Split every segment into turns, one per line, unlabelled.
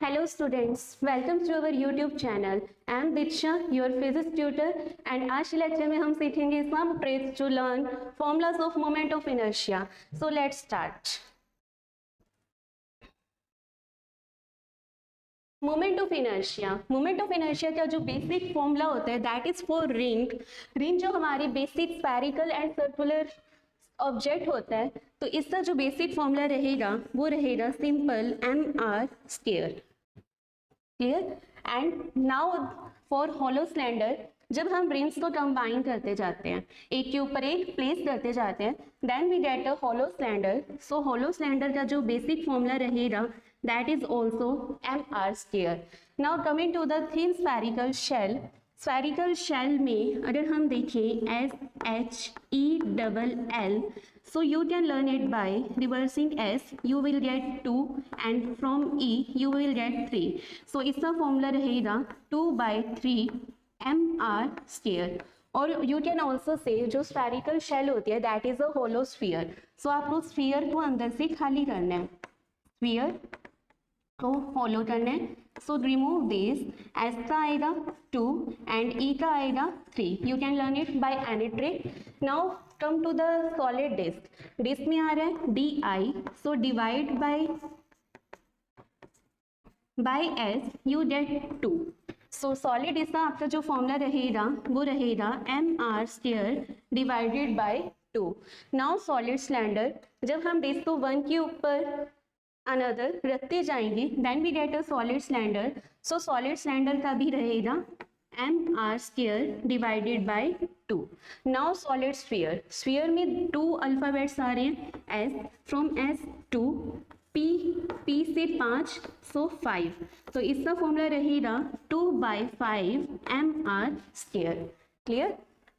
Hello students, welcome to our YouTube channel. I am Diksha, your physics tutor, and आज के lecture में हम सीखेंगे some tricks to learn formulas of moment of inertia. So let's start. Moment of inertia का जो basic formula होता है that is for ring जो हमारी basic spherical and circular object होता है, तो इसका जो बेसिक फॉर्मूला रहेगा वो रहेगा simple mr square. Clear. And now for hollow cylinder, जब हम रिंग्स को कंबाइन करते जाते हैं, एक के ऊपर एक प्लेस करते जाते हैं, then we get a hollow cylinder. So hollow cylinder का जो बेसिक फॉर्मूला रहेगा that is also mr square. Now coming to the thin spherical shell में अगर हम देखें S H E double L, so you can learn it by reversing S, you will get 2 and from E you will get 3. So इसका formula रहेगा 2/3 mr square. और you can also say जो spherical shell होती है that is a hollow sphere. So आपको sphere को अंदर से खाली करना है, स्फीयर को हॉलो करना है. So remove this. एस का आएगा 2 एंड ई का आएगा 3. You can learn it by any trick. Now come to the solid disc में आ रहा है D I. So divide by S you get 2. So solid disc का आपका जो फॉर्मूला रहेगा वो रहेगा mr square divided by 2. Now solid cylinder, जब हम डिस्क को वन के ऊपर अनदर रखते जाएंगे then we get a solid cylinder. So solid cylinder का भी रहेगा mr square divided by 2. Now solid sphere में 2 अल्फाबेट्स आ रहे हैं, s from s to p से 5 सो 5. तो इसका फॉर्मूला रहेगा 2/5 mr square. Clear.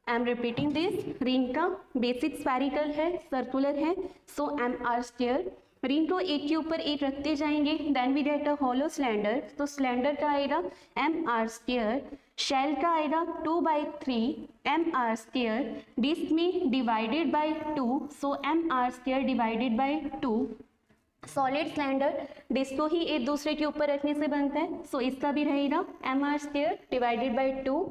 I am repeating this. Ring का बेसिक स्फेरिकल है, सर्कुलर है, सो mr स्क्वायर. रिंग को एक के ऊपर एक रखते जाएंगे then we get a hollow cylinder. तो सिलेंडर का आएगा mr स्क्वायर, शेल का आएगा 2/3 mr स्क्वायर, डिस्क में divided by 2 so mr square divided by 2. Solid cylinder disc को ही एक दूसरे के ऊपर रखने से बनता है, सो इसका भी रहेगा mr square divided by 2.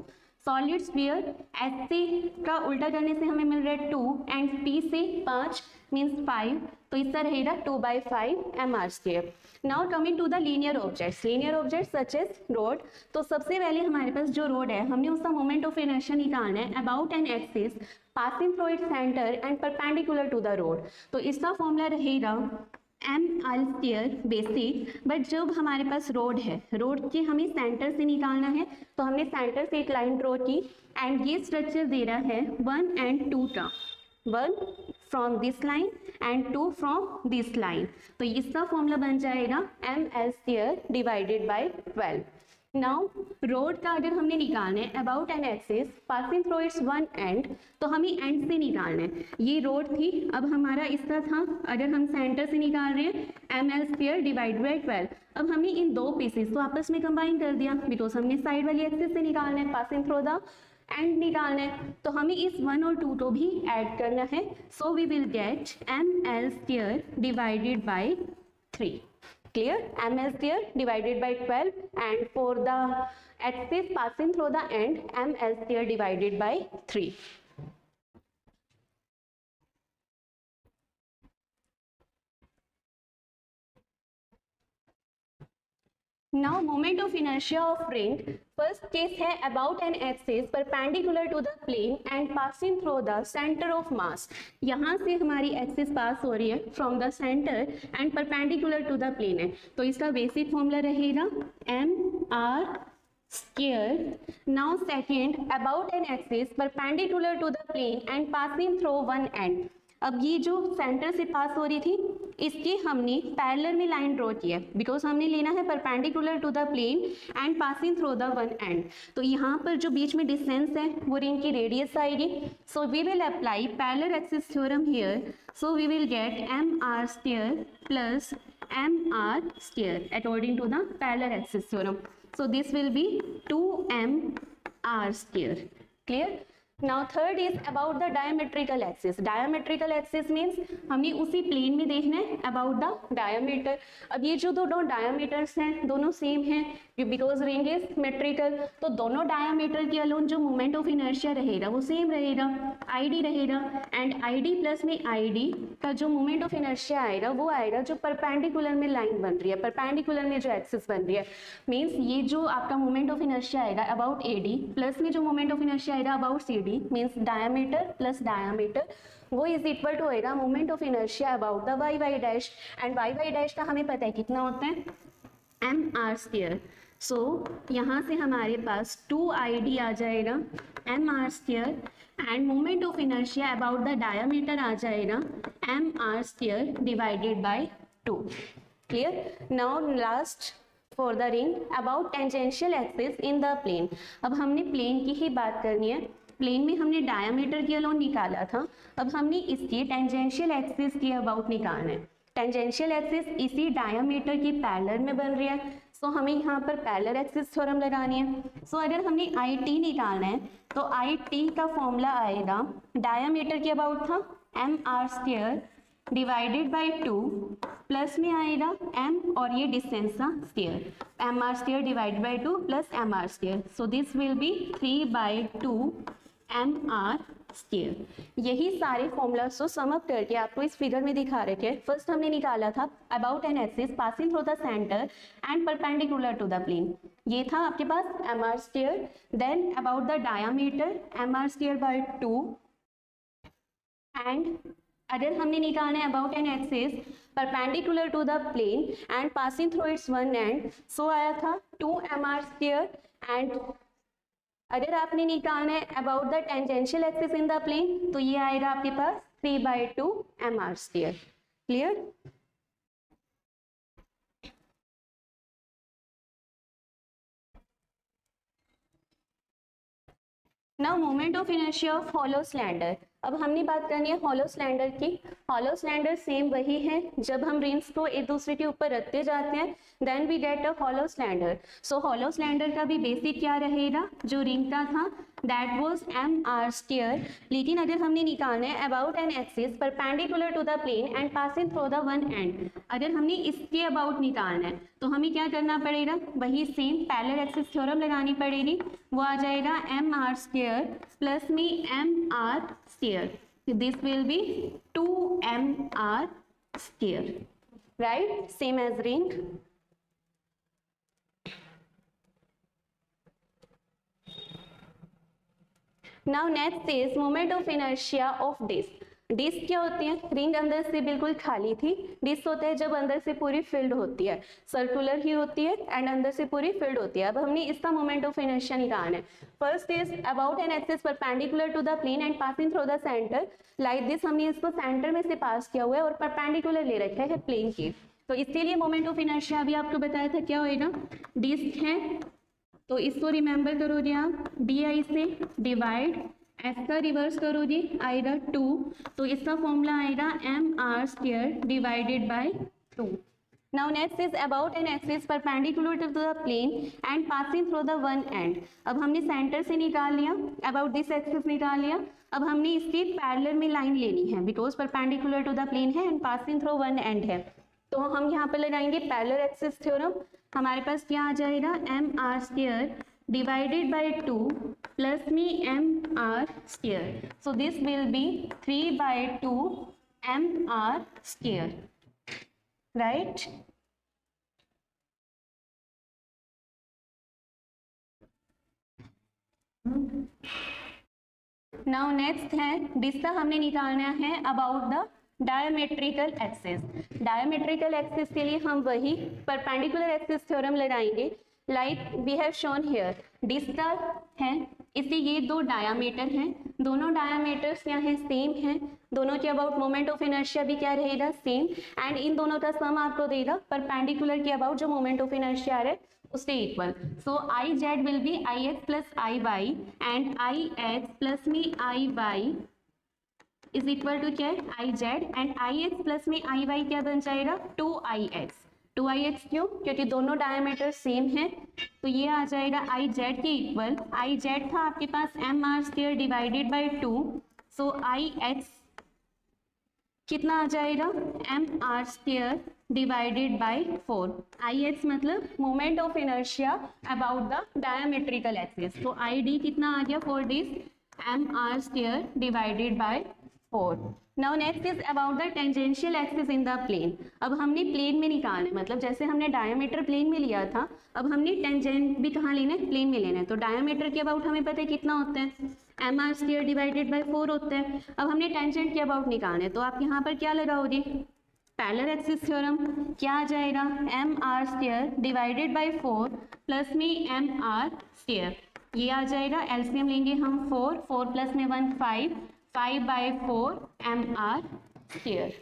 Solid sphere S से का उल्टा करने से हमें मिल रहा है 2 एंड p से 5 मीन्स 5, तो इसका रहेगा 2/5 mr square. Now coming to the linear objects such as rod. तो सबसे पहले हमारे पास जो रोड है हमने उसका मोमेंट ऑफ इनर्शिया निकालना है about an axis passing through its centre and perpendicular to the rod. तो इसका फॉर्मूला रहेगा ml स्क्वायर बेसिक. बट जब हमारे पास रोड है, रोड के हमें सेंटर से निकालना है, तो हमने सेंटर से एक लाइन ड्रॉ की एंड ये स्ट्रक्चर दे रहा है 1 and 2 का, 1 from this line and 2 from this line. तो इसका फॉर्मूला बन जाएगा ml square divided bye 12. Now road का अगर हमने निकालना है about an axis passing through its one end, तो हमें एंड से निकालना है. ये रोड थी, अब हमारा इसका था, अगर हम सेंटर से निकाल रहे हैं ml स्क्वायर डिवाइड बाय 12. अब हमने इन दो पीसेस को आपस में कंबाइन कर दिया बिकॉज हमने साइड वाली एक्सिस से निकालना है, पासिंग थ्रू द एंड निकालना है, तो हमें इस 1 और 2 को भी ऐड करना है. So we will get ml square divided by 3. Clear. ml square divided by 12 and for the axis passing through the end ml square divided by 3. Now moment of inertia of ring. First case है about an axis perpendicular to the plane and passing through the center of mass. यहाँ से हमारी axis pass हो रही है from the centre and perpendicular to the plane है, तो इसका बेसिक फॉर्मूला रहेगा mr square. Now second about an axis perpendicular to the plane and passing through one end. अब ये जो सेंटर से पास हो रही थी इसकी हमने पैरेलल में लाइन ड्रॉ की है बिकॉज हमने लेना है perpendicular to the plane and passing through the one end. तो यहाँ पर जो बीच में डिस्टेंस है वो रिंग की रेडियस आएगी. So we will apply parallel axis theorem here. So we will get mr square plus mr square according to the parallel axis theorem. So this will be 2mr square. Clear. Now third is about the diametrical axis. Diametrical axis means हमें उसी plane में देखना है about the diameter. अब ये जो दोनों diameters हैं दोनों सेम हैं बिकॉज रिंग इज मेट्रिकल, तो दोनों डायमीटर के अलोन जो मोमेंट ऑफ इनर्शिया रहेगा वो सेम रहेगा, आईडी रहेगा. एंड आईडी प्लस में आईडी का जो मोमेंट ऑफ इनर्शिया आएगा वो आएगा जो परपेंडिकुलर में लाइन बन रही है, परपेंडिकुलर में जो एक्सिस बन रही है. मीन्स ये जो आपका मोमेंट ऑफ इनर्शिया आएगा अबाउट एडी प्लस में जो मोमेंट ऑफ इनर्शिया आएगा about CD means diameter plus diameter, वो इज इक्वल टू होएगा moment of inertia about the Y Y dash. And Y Y dash का हमें पता है कितना होता है, एम आर स्क्वायर. सो यहाँ से हमारे पास 2ID आ जाएगा M R square and moment of inertia about the diameter आ जाएगा M R square divided by 2. Clear. Now last for the ring about tangential axis in the plane. अब हमने plane की ही बात करनी है. प्लेन में हमने डायमीटर के अलोन निकाला था, अब हमने इसके टेंजेंशियल एक्सिस के अबाउट निकालना है. टेंजेंशियल एक्सिस इसी डायमीटर की पैरेलल में बन रही है, सो हमें यहाँ पर पैरेलल एक्सिस थ्योरम लगानी है. सो अगर हमने IT निकालना है तो IT का फॉर्मूला आएगा, डायमीटर के अबाउट था M R square divided by 2 plus में आएगा m और ये डिस्टेंस का square, M R square divided by 2 plus M R square. So this will be 3/2 M R square. यही सारे फॉर्मूलास को सम अप करके आपको इस फिगर में दिखा रहे थे. फर्स्ट हमने निकाला था about an axis passing through the centre and perpendicular to the plane, ये था आपके पास M R square. Then about the diameter M R square by 2 and अगर हमने निकालना है about an axis perpendicular to the plane and passing through its one end, so आया था 2 एम आर स्क्वायर. एंड अगर आपने निकालना है about the tangential axis in the plane तो ये आएगा आपके पास 3/2 M R square. Clear. Now moment of inertia of hollow cylinder. अब हमने बात करनी है हॉलो सिलेंडर की. हॉलो सिलेंडर सेम वही है, जब हम रिंग्स को एक दूसरे के ऊपर रखते जाते हैं then we get a hollow cylinder. So hollow cylinder का भी बेसिक क्या रहेगा, जो रिंग का था that was M R square. लेकिन अगर हमने निकालना है about an axis perpendicular to the plane and passing through the one end, अगर हमने इसके अबाउट निकालना है तो हमें क्या करना पड़ेगा, वही सेम पैरेलल एक्सिस थ्योरम लगानी पड़ेगी. वो आ जाएगा एम आर स्क्वायर प्लस में M R square. This will be 2mr square, right? Same as ring. Now next is moment of inertia of disc. Disc क्या होती है, रिंग अंदर से बिल्कुल खाली थी. डिस्क होता है जब अंदर से पूरी फिल्ड होती है, सर्कुलर ही होती है एंड अंदर से पूरी फिल्ड होती है. अब हमने इसका मोमेंट ऑफ इनर्शिया निकालना है. First is about an axis perpendicular to the plane and passing through the centre. Like this हमने इसको सेंटर में से पास किया हुआ है और परपेंडिकुलर ले रखा है प्लेन के, तो इसके लिए मोमेंट ऑफ इनर्शिया अभी आपको बताया था क्या होएगा. डिस्क है तो इसको रिमेंबर करोगे आप, DI से डिवाइड, एस का रिवर्स करो जी आएगा 2, तो इसका फॉर्मूला आएगा M R square divided by 2. Now next is about an axis perpendicular to the plane and passing through the one end. अब हमने सेंटर से निकाल लिया, अबाउट दिस एक्सिस निकाल लिया. अब हमने इसकी पैरेलल में लाइन लेनी है because perpendicular to the plane है and passing through one end है, तो हम यहाँ पर लगाएंगे पैरेलल एक्सिस थ्योरम. हमारे पास क्या आ जाएगा, M R square divided by 2 plus me mr square. So this will be 3/2 mr square, right? Now next है डिस्क हमने निकालना है about the diametrical axis. Diametrical axis के लिए हम वही परपेंडिकुलर एक्सिस थ्योरम लगाएंगे like we have shown here. Disc है, इसलिए ये दो डायामीटर हैं, दोनों डायामीटर्स क्या हैं, सेम हैं. दोनों के अबाउट मोमेंट ऑफ इनर्शिया भी क्या रहेगा, सेम. एंड इन दोनों का सम आपको देगा परपेंडिकुलर के अबाउट जो मोमेंट ऑफ इनर्शिया है उससे equal. So I Z will be I X plus I Y and I X plus में I Y is equal to क्या है, I Z. And I X plus में I Y क्या बन जाएगा, 2 आई x. 2ix क्यों? क्योंकि दोनों डायमीटर सेम है, तो ये आ जाएगा आई जेड के इक्वल, आई जेड था आपके पास M R square divided by 2, so I X कितना आ जाएगा M R square divided by 4। I X मतलब moment of inertia about the diametrical axis, तो आई डी कितना आ गया 4 डीज M R square divided by 4। Now next is about the tangential axis in the plane. अब हमने plane में निकालना है, मतलब जैसे हमने डायमीटर प्लेन में लिया था, अब हमने टेंजेंट भी कहाँ लेना है? प्लेन में लेना है। तो डायमीटर के अबाउट हमें पता है कितना होता है, M R square divided by 4 होता है। अब हमने टेंजेंट के अबाउट निकालना है, तो आप यहाँ पर क्या लगाओगे? Parallel axis theorem. क्या आ जाएगा? M R square divided by 4 plus में एम आर स्क्वायर, ये आ जाएगा। एलसीएम लेंगे हम 4, 4 प्लस में 1 5, 5 बाई 4 M R square.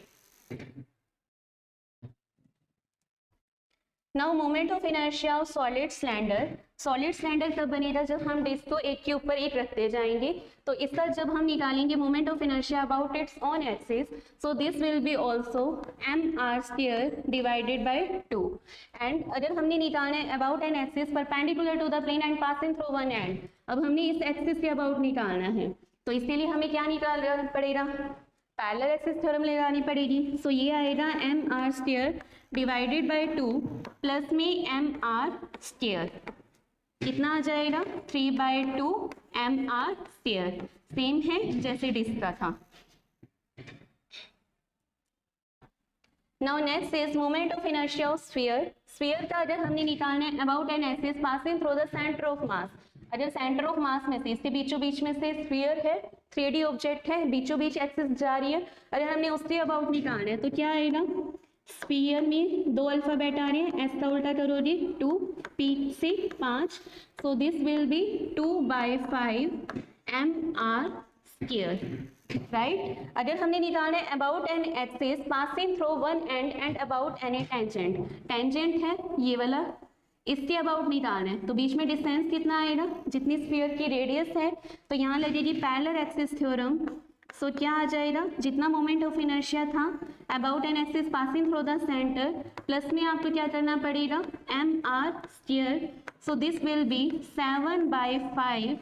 Now moment of inertia of solid cylinder. Solid cylinder तब बनेगा जब हम डिस्क को एक के ऊपर एक रखते जाएंगे, तो इसका जब हम निकालेंगे moment of inertia about its own axis, so this will be also M R square divided by 2। And अगर हमने निकालना है about an axis perpendicular to the plane and passing through one end, अब हमने इस एक्सिस के about निकालना है, तो इसके लिए हमें क्या निकालना पड़ेगा? पैरेलल एक्सिस थ्योरम लगानी पड़ेगी। सो ये आएगा M R square divided by 2 plus में एम आर स्क्वायर, कितना आ जाएगा? 3 by 2 M R square, same है जैसे डिस्क का था। Now next is moment of inertia of sphere. Sphere का अगर हमने निकालना है about an axis passing through the centre of mass, अगर सेंटर ऑफ मास में से, इसके बीचों बीच में से स्फीयर है, 3D ऑब्जेक्ट है, बीचों बीच एक्सिस जा रही है, अगर हमने उसके अबाउट निकालना है तो क्या आएगा? स्फीयर में 2 अल्फाबेट आ रहे हैं, एस का उल्टा करो जी 2, पी से 5, so this will be 2 by 5 M R square, right. अगर हमने निकालना है about an axis passing through one end about any tangent, tangent है ये वाला, इसके अबाउट निकालना है, तो बीच में डिस्टेंस कितना आएगा? जितनी स्फीयर की रेडियस है, तो यहाँ लगेगी पैरेलल एक्सिस थ्योरम। सो क्या आ जाएगा? जितना मोमेंट ऑफ इनर्शिया था about an axis passing through the centre, plus में आपको क्या करना पड़ेगा? M R square, so this will be 7 by 5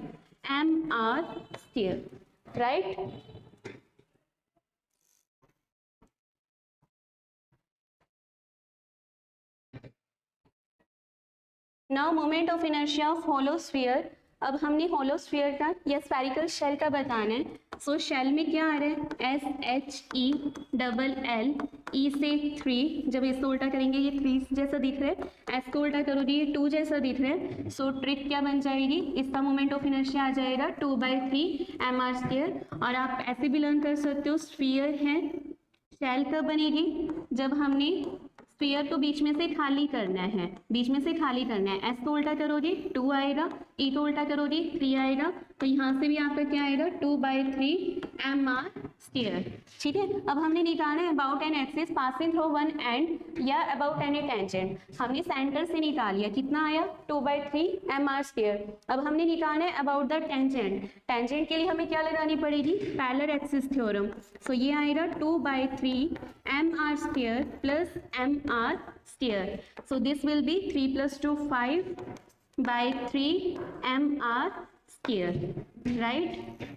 M R square, right. Now moment of inertia of hollow sphere. अब हमने होलो स्फीयर का या स्फेरिकल शेल का बताना है। सो शेल में क्या आ रहा है? SHELL, E से 3, जब इसको उल्टा करेंगे ये 3 जैसा दिख रहा है, S को उल्टा करोगे ये 2 जैसा दिख रहा है। सो ट्रिक क्या बन जाएगी? इसका मोमेंट ऑफ इनर्शिया आ जाएगा 2 बाई 3 एम आर स्क्वायर। और आप ऐसे भी लर्न कर सकते हो, स्फीयर है, शेल कब बनेगी? जब हमने स्फीयर को बीच में से खाली करना है, बीच में से खाली करना है। एस को उल्टा करोगे 2 आएगा, ई को उल्टा करोगे 3 आएगा, तो यहाँ से भी आपका क्या आएगा? 2 बाई 3 एम आर स्क्वायर, ठीक है। अब हमने निकालना है about an axis passing through one and या अबाउट एनी टेंजेंट। हमने सेंटर से निकाल लिया, कितना आया? 2 बाई 3 एम आर स्क्वायर। अब हमने निकालना है अबाउट द टेंजेंट। टेंजेंट के लिए हमें क्या लगानी पड़ेगी? Parallel axis theorem. सो ये आएगा 2 by 3 M R square plus M R square. So this will be 3 plus 2 5 by 3 M R square, right.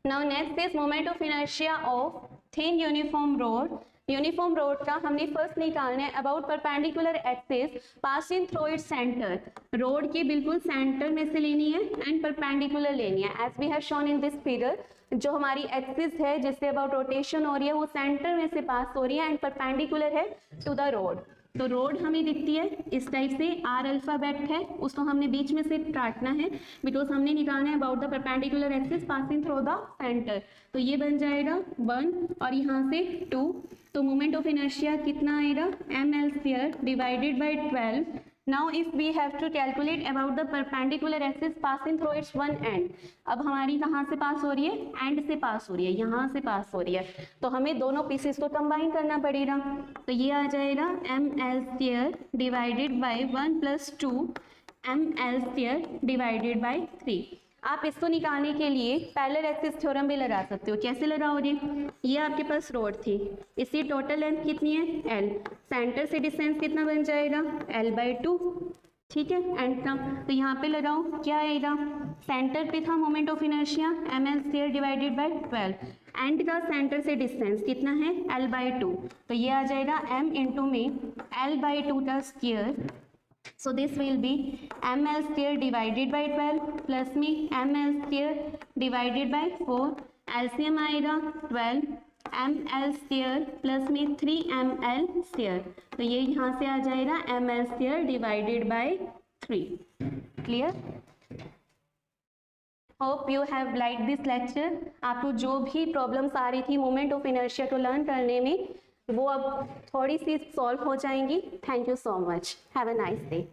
Now next is moment of inertia of thin uniform rod. Uniform road का हमने first निकालना है about perpendicular axis passing through its centre. Road के बिल्कुल centre में से लेनी है एंड परपेंडिकुलर लेनी है, as we have shown in this figure. जो हमारी एक्सिस है जिससे अबाउट रोटेशन हो रही है वो सेंटर में से पास हो रही है एंड परपेंडिकुलर है टू द रोड। तो रोड हमें दिखती है इस टाइप से, आर अल्फाबेट है, उसको हमने बीच में से काटना है बिकॉज हमने निकालना है about the perpendicular axis passing through the centre. तो ये बन जाएगा 1 और यहाँ से 2, तो मोमेंट ऑफ इनर्शिया कितना आएगा? ml square divided by 12। Now if we have to calculate about the perpendicular axis passing through its one end. अब हमारी कहाँ से पास हो रही है? एंड से पास हो रही है, यहाँ से पास हो रही है, तो हमें दोनों पीसेस को कंबाइन करना पड़ेगा। तो ये आ जाएगा ml square divided by 1 plus 2 ml square divided by 3। आप इसको निकालने के लिए पैरेलल एक्सिस थ्योरम भी लगा सकते हो। कैसे लगाओगे? ये आपके पास रोड थी, इसकी टोटल लेंथ कितनी है? L। सेंटर से डिस्टेंस कितना बन जाएगा? L/2। ठीक है, एंड टर्म तो यहाँ पे लगाओ, क्या आएगा? सेंटर पे था moment of inertia ml² divided by 12 and का सेंटर से डिस्टेंस कितना है? L/2। तो ये आ जाएगा m इंटू में L/2 का square. So this will be ml² divided by 12 plus में ml² divided by 4, LCM आएगा 12 ml² plus में 3ml², तो ये यहाँ से आ जाएगा ml² divided by 3। Clear? Hope you have liked this lecture। आपको जो भी प्रॉब्लम्स आ रही थी मोमेंट ऑफ इनर्शिया को लर्न करने में, वो अब थोड़ी सी सॉल्व हो जाएंगी। Thank you so much, have a nice day.